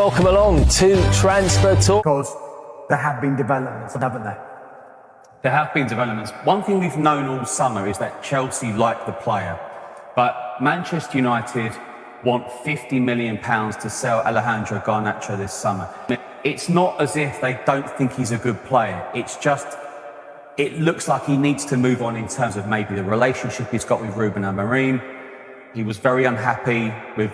welcome along to Transfer Talk. Because there have been developments, haven't there? There have been developments. One thing we've known all summer is that Chelsea like the player, but Manchester United want £50 million to sell Alejandro Garnacho this summer. It's not as if they don't think he's a good player. It's just, it looks like he needs to move on in terms of maybe the relationship he's got with Ruben Amorim. He was very unhappy with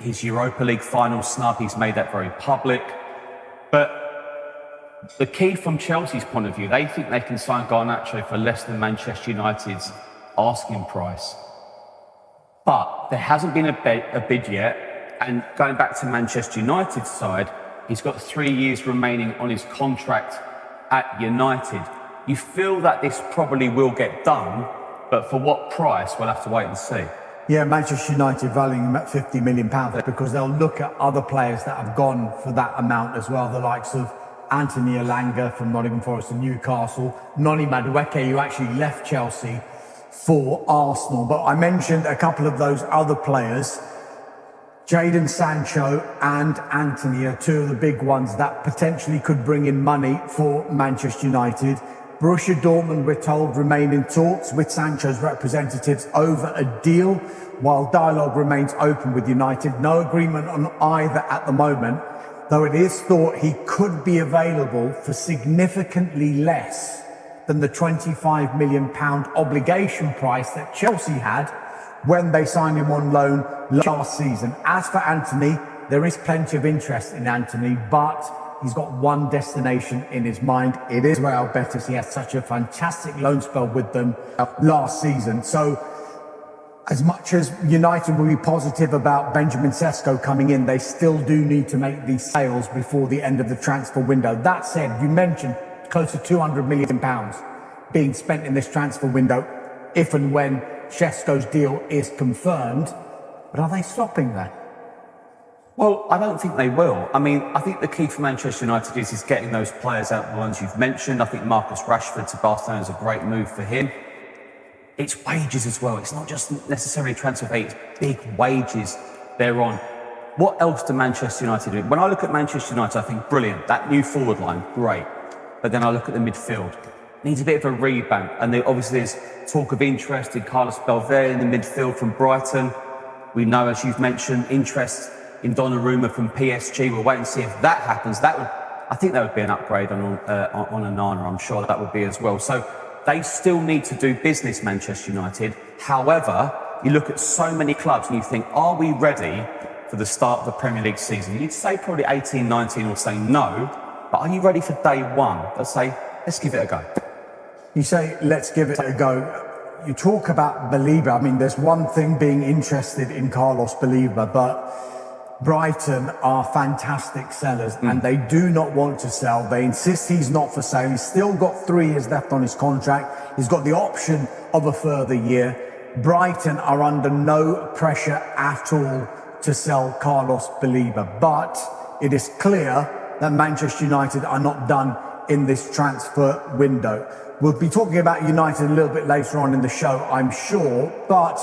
his Europa League final snub. He's made that very public. But the key from Chelsea's point of view, they think they can sign Garnacho for less than Manchester United's asking price. But there hasn't been a bid yet. And going back to Manchester United's side, he's got 3 years remaining on his contract at United. You feel that this probably will get done, but for what price, we'll have to wait and see. Yeah, Manchester United valuing him at £50 million because they'll look at other players that have gone for that amount as well, the likes of Anthony Elanga from Nottingham Forest and Newcastle, Noni Madueke, who actually left Chelsea for Arsenal. But I mentioned a couple of those other players. Jadon Sancho and Anthony are two of the big ones that potentially could bring in money for Manchester United. Borussia Dortmund, we're told, remain in talks with Sancho's representatives over a deal, while dialogue remains open with United. No agreement on either at the moment, though it is thought he could be available for significantly less than the £25 million obligation price that Chelsea had when they signed him on loan last season. As for Anthony, there is plenty of interest in Anthony, but he's got one destination in his mind. It is Real Betis. He had such a fantastic loan spell with them last season. So as much as United will be positive about Benjamin Sesko coming in, they still do need to make these sales before the end of the transfer window. That said, you mentioned close to £200 million being spent in this transfer window if and when Sesko's deal is confirmed. But are they stopping that? Well, I don't think they will. I mean, I think the key for Manchester United is getting those players out, the ones you've mentioned. I think Marcus Rashford to Barcelona is a great move for him. It's wages as well. It's not just necessarily transfer fee, it's big wages they're on. What else do Manchester United do? When I look at Manchester United, I think, brilliant. That new forward line, great. But then I look at the midfield. Needs a bit of a revamp. And obviously there's talk of interest in Carlos Belver in the midfield from Brighton. We know, as you've mentioned, interest in Donnarumma from PSG. We'll wait and see if that happens. I think that would be an upgrade on Onana. I'm sure that would be as well. So they still need to do business, Manchester United. However, you look at so many clubs and you think, are we ready for the start of the Premier League season? You'd say probably 18, 19 will say no, but are you ready for day one? They'll say, let's give it a go. You say, let's give it a go. You talk about Belieber. I mean, there's one thing being interested in Carlos Belieber, but Brighton are fantastic sellers and they do not want to sell. They insist he's not for sale. He's still got 3 years left on his contract. He's got the option of a further year. Brighton are under no pressure at all to sell Carlos Belieber, but it is clear that Manchester United are not done in this transfer window. We'll be talking about United a little bit later on in the show, I'm sure, but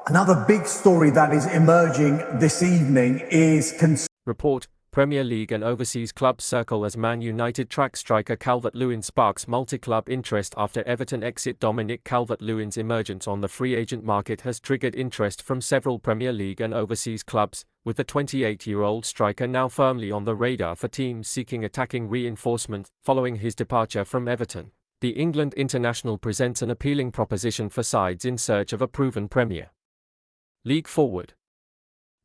another big story that is emerging this evening is... Report, Premier League and overseas clubs circle as Man United track striker Calvert-Lewin sparks multi-club interest after Everton exit. Dominic Calvert-Lewin's emergence on the free agent market has triggered interest from several Premier League and overseas clubs, with the 28-year-old striker now firmly on the radar for teams seeking attacking reinforcement following his departure from Everton. The England international presents an appealing proposition for sides in search of a proven Premier League forward.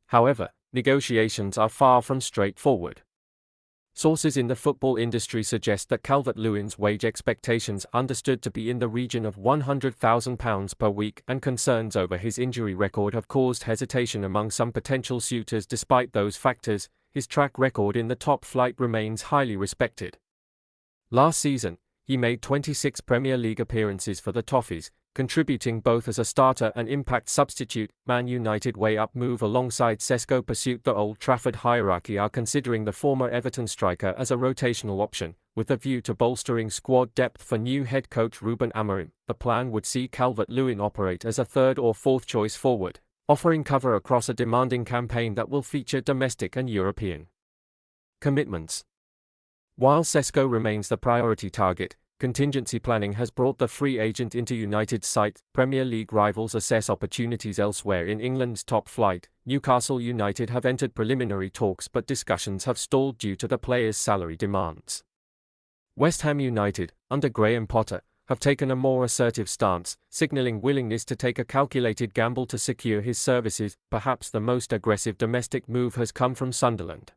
However, negotiations are far from straightforward. Sources in the football industry suggest that Calvert-Lewin's wage expectations are understood to be in the region of £100,000 per week, and concerns over his injury record have caused hesitation among some potential suitors. Despite those factors, his track record in the top flight remains highly respected. Last season, he made 26 Premier League appearances for the Toffees, contributing both as a starter and impact substitute. Man United way-up move alongside Sesko pursuit. The Old Trafford hierarchy are considering the former Everton striker as a rotational option, with a view to bolstering squad depth for new head coach Ruben Amorim. The plan would see Calvert-Lewin operate as a third or fourth choice forward, offering cover across a demanding campaign that will feature domestic and European Commitments. While Sesko remains the priority target, contingency planning has brought the free agent into United's sight. Premier League rivals assess opportunities elsewhere in England's top flight. Newcastle United have entered preliminary talks, but discussions have stalled due to the player's salary demands. West Ham United, under Graham Potter, have taken a more assertive stance, signalling willingness to take a calculated gamble to secure his services. Perhaps the most aggressive domestic move has come from Sunderland.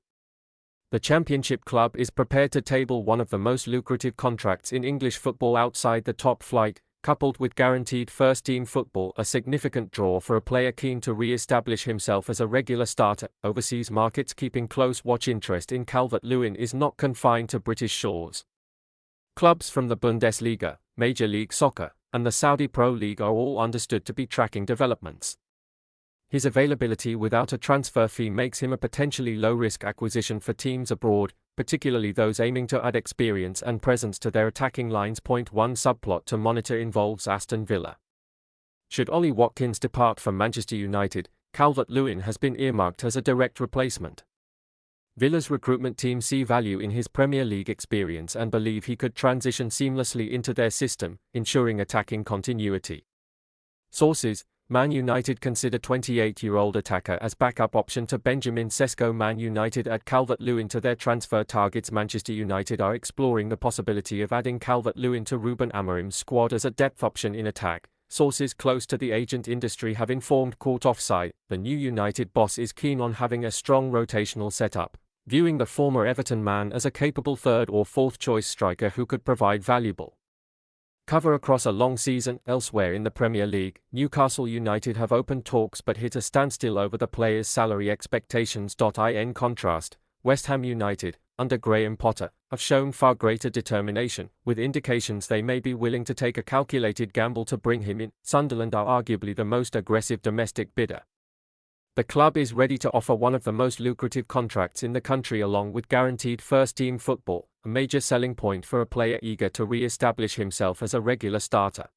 The Championship club is prepared to table one of the most lucrative contracts in English football outside the top flight, coupled with guaranteed first-team football, a significant draw for a player keen to re-establish himself as a regular starter. Overseas markets keeping close watch. Interest in Calvert-Lewin is not confined to British shores. Clubs from the Bundesliga, Major League Soccer, and the Saudi Pro League are all understood to be tracking developments. His availability without a transfer fee makes him a potentially low-risk acquisition for teams abroad, particularly those aiming to add experience and presence to their attacking lines. Point 1 subplot to monitor involves Aston Villa. Should Ollie Watkins depart for Manchester United, Calvert-Lewin has been earmarked as a direct replacement. Villa's recruitment team see value in his Premier League experience and believe he could transition seamlessly into their system, ensuring attacking continuity. Sources: Man United consider 28-year-old attacker as backup option to Benjamin Sesko. Man United add Calvert-Lewin to their transfer targets. Manchester United are exploring the possibility of adding Calvert-Lewin to Ruben Amorim's squad as a depth option in attack. Sources close to the agent industry have informed Court Offside the new United boss is keen on having a strong rotational setup, viewing the former Everton man as a capable third or fourth choice striker who could provide valuable cover across a long season. Elsewhere in the Premier League, Newcastle United have opened talks but hit a standstill over the player's salary expectations. In contrast, West Ham United, under Graham Potter, have shown far greater determination, with indications they may be willing to take a calculated gamble to bring him in. Sunderland are arguably the most aggressive domestic bidder. The club is ready to offer one of the most lucrative contracts in the country along with guaranteed first-team football, a major selling point for a player eager to re-establish himself as a regular starter.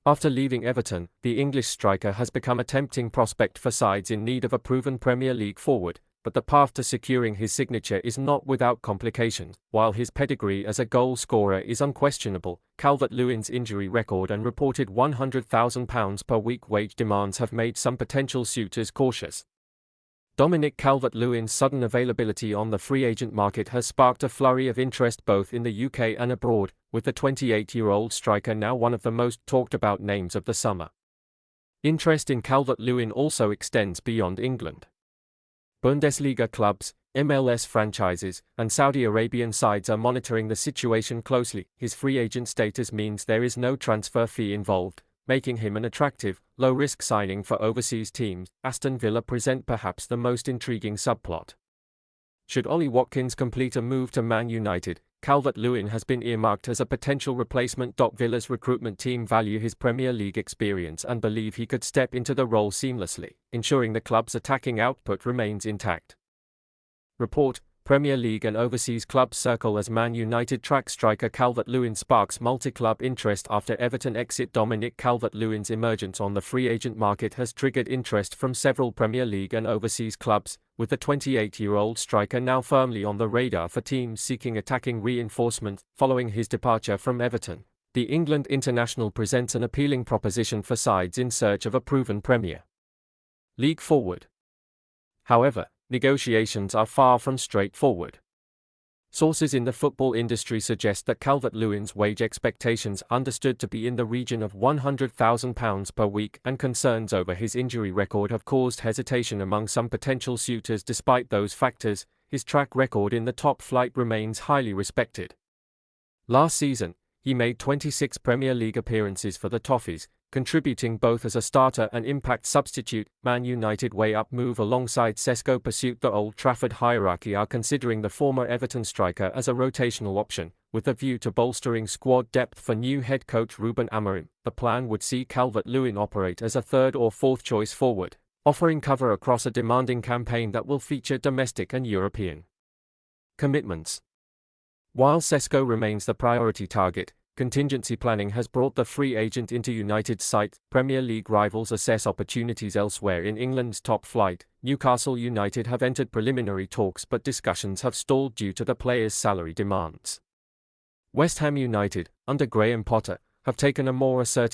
After leaving Everton, the English striker has become a tempting prospect for sides in need of a proven Premier League forward, but the path to securing his signature is not without complications. While his pedigree as a goal scorer is unquestionable, Calvert-Lewin's injury record and reported £100,000 per week wage demands have made some potential suitors cautious. Dominic Calvert-Lewin's sudden availability on the free agent market has sparked a flurry of interest both in the UK and abroad, with the 28-year-old striker now one of the most talked-about names of the summer. Interest in Calvert-Lewin also extends beyond England. Bundesliga clubs, MLS franchises, and Saudi Arabian sides are monitoring the situation closely. His free agent status means there is no transfer fee involved, making him an attractive, low-risk signing for overseas teams. Aston Villa present perhaps the most intriguing subplot. Should Ollie Watkins complete a move to Man United, Calvert-Lewin has been earmarked as a potential replacement. Villa's recruitment team value his Premier League experience and believe he could step into the role seamlessly, ensuring the club's attacking output remains intact. Report: Premier League and overseas clubs circle as Man United track striker Calvert-Lewin sparks multi-club interest after Everton exit. Dominic Calvert-Lewin's emergence on the free agent market has triggered interest from several Premier League and overseas clubs, with the 28-year-old striker now firmly on the radar for teams seeking attacking reinforcement. Following his departure from Everton, the England international presents an appealing proposition for sides in search of a proven Premier League forward. However, negotiations are far from straightforward. Sources in the football industry suggest that Calvert-Lewin's wage expectations are understood to be in the region of £100,000 per week, and concerns over his injury record have caused hesitation among some potential suitors. Despite those factors, his track record in the top flight remains highly respected. Last season, he made 26 Premier League appearances for the Toffees, contributing both as a starter and impact substitute. Man United way-up move alongside Sesko pursuit. The Old Trafford hierarchy are considering the former Everton striker as a rotational option, with a view to bolstering squad depth for new head coach Ruben Amorim. The plan would see Calvert-Lewin operate as a third or fourth choice forward, offering cover across a demanding campaign that will feature domestic and European commitments. While Sesko remains the priority target, Contingency planning has brought the free agent into United's sight. Premier League rivals assess opportunities elsewhere in England's top flight. Newcastle United have entered preliminary talks, but discussions have stalled due to the player's salary demands. West Ham United, under Graham Potter, have taken a more assertive